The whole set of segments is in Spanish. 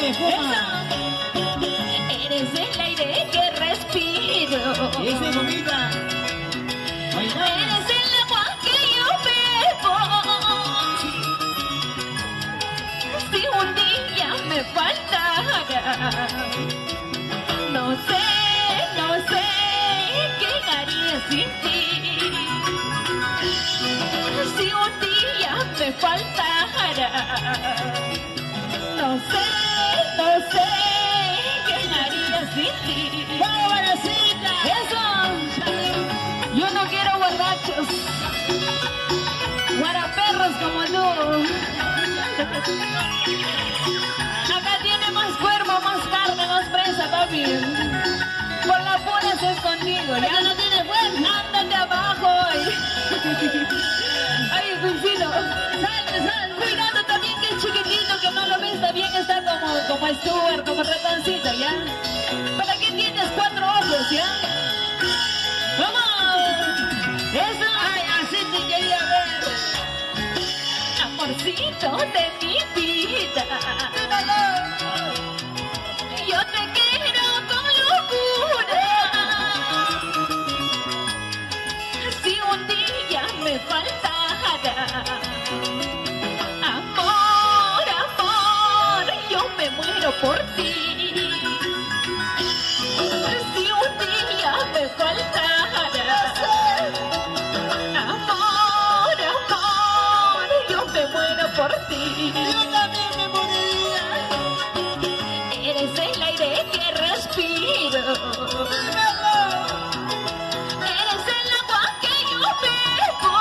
Oye, fuma. Eres el aire que respiro. Ese, mamita. Bailamos. Eres el agua que yo bebo. Si un día me faltara, no sé qué haría sin ti. Si un día me faltara, no sé qué haría sin ti. ¡Vamos, Vanesita! Eso. Yo no quiero borrachos, guaraperros como tú. Acá tiene más cuerpo, más carne, más presa, papi. Por la pura es contigo, ya no tiene fuerza. Ándate abajo. Ay, Juicito, sal. Cuidado también que es chiquitito, que no lo ves, también está como Stuart, como ratoncito, ¿ya? ¿Para qué tienes 4 ojos, ya? ¡Vamos! ¡Eso! ¡Ay, así te quería ver! Amorcito de mi vida, yo te quiero con locura. Si un día me faltara, amor, yo me muero por ti. Si un día me faltara, amor, yo me muero por ti. Yo también me moriría. Eres el aire que respiro. Eres el agua que yo bebo.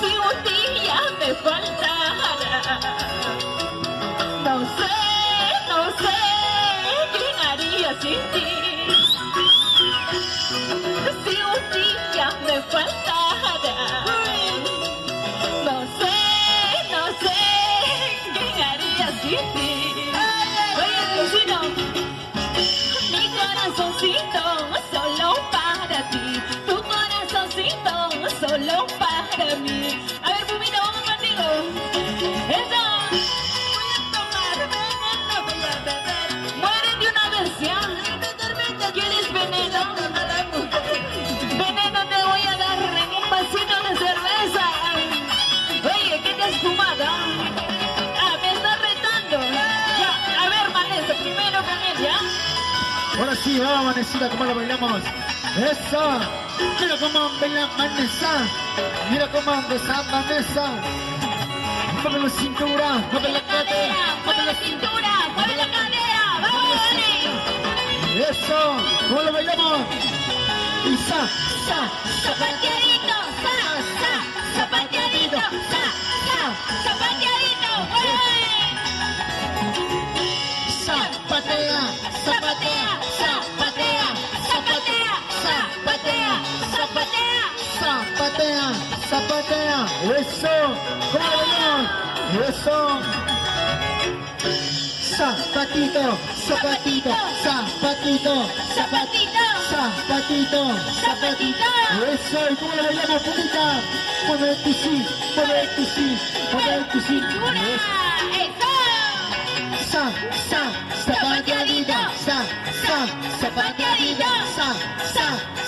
Si un día me faltara, no sé qué haría sin ti. Si un día me faltara, no sé qué haría sin ti. Oye, vecino, mi corazoncito solo para ti, tu corazoncito solo para mí. A ver, Pumito, vamos contigo. Eso. Muere de una vez ya. ¿Quieres veneno? Veneno te voy a dar en un vasito de cerveza. Oye, ¿qué te has fumado? Ah, me estás retando. Ya, a ver, maestro, primero con él, ¿ya? Ahora sí, vamos, Vanesita, cómo lo bailamos. ¡Eso! Mira cómo baila Vanessa. Mira cómo besa Vanessa. Mueve la cintura, mueve la cadera, Mueve la cintura, mueve la cadera. Vamos, dale. Eso, ¿cómo lo bailamos? Y Zapateadito, zapateadito, zapateadito, zapatea, zapatea, zapatea. Eso, ¿cómo lo bailamos? Eso. Zapatito. Eso, ¿y cómo lo bailamos, Pumita? Mueve tu sí.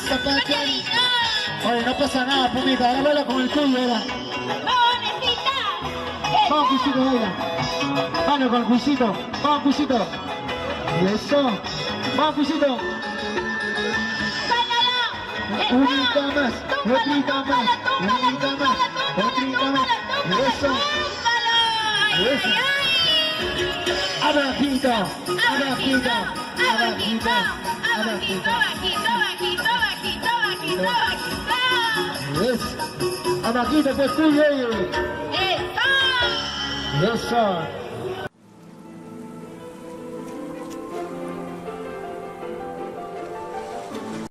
Zapateadito. Oye, no pasa nada, Pumita, ahora baila con el tuyo, ahora. Vamos, Cuisito, baila. Vamos con el Cuisito. Vamos, Cuisito. Eso. Vamos, Cuisito. Replica más. Eso. Abajito. Eso. Abajito, pues tuyo. Eso.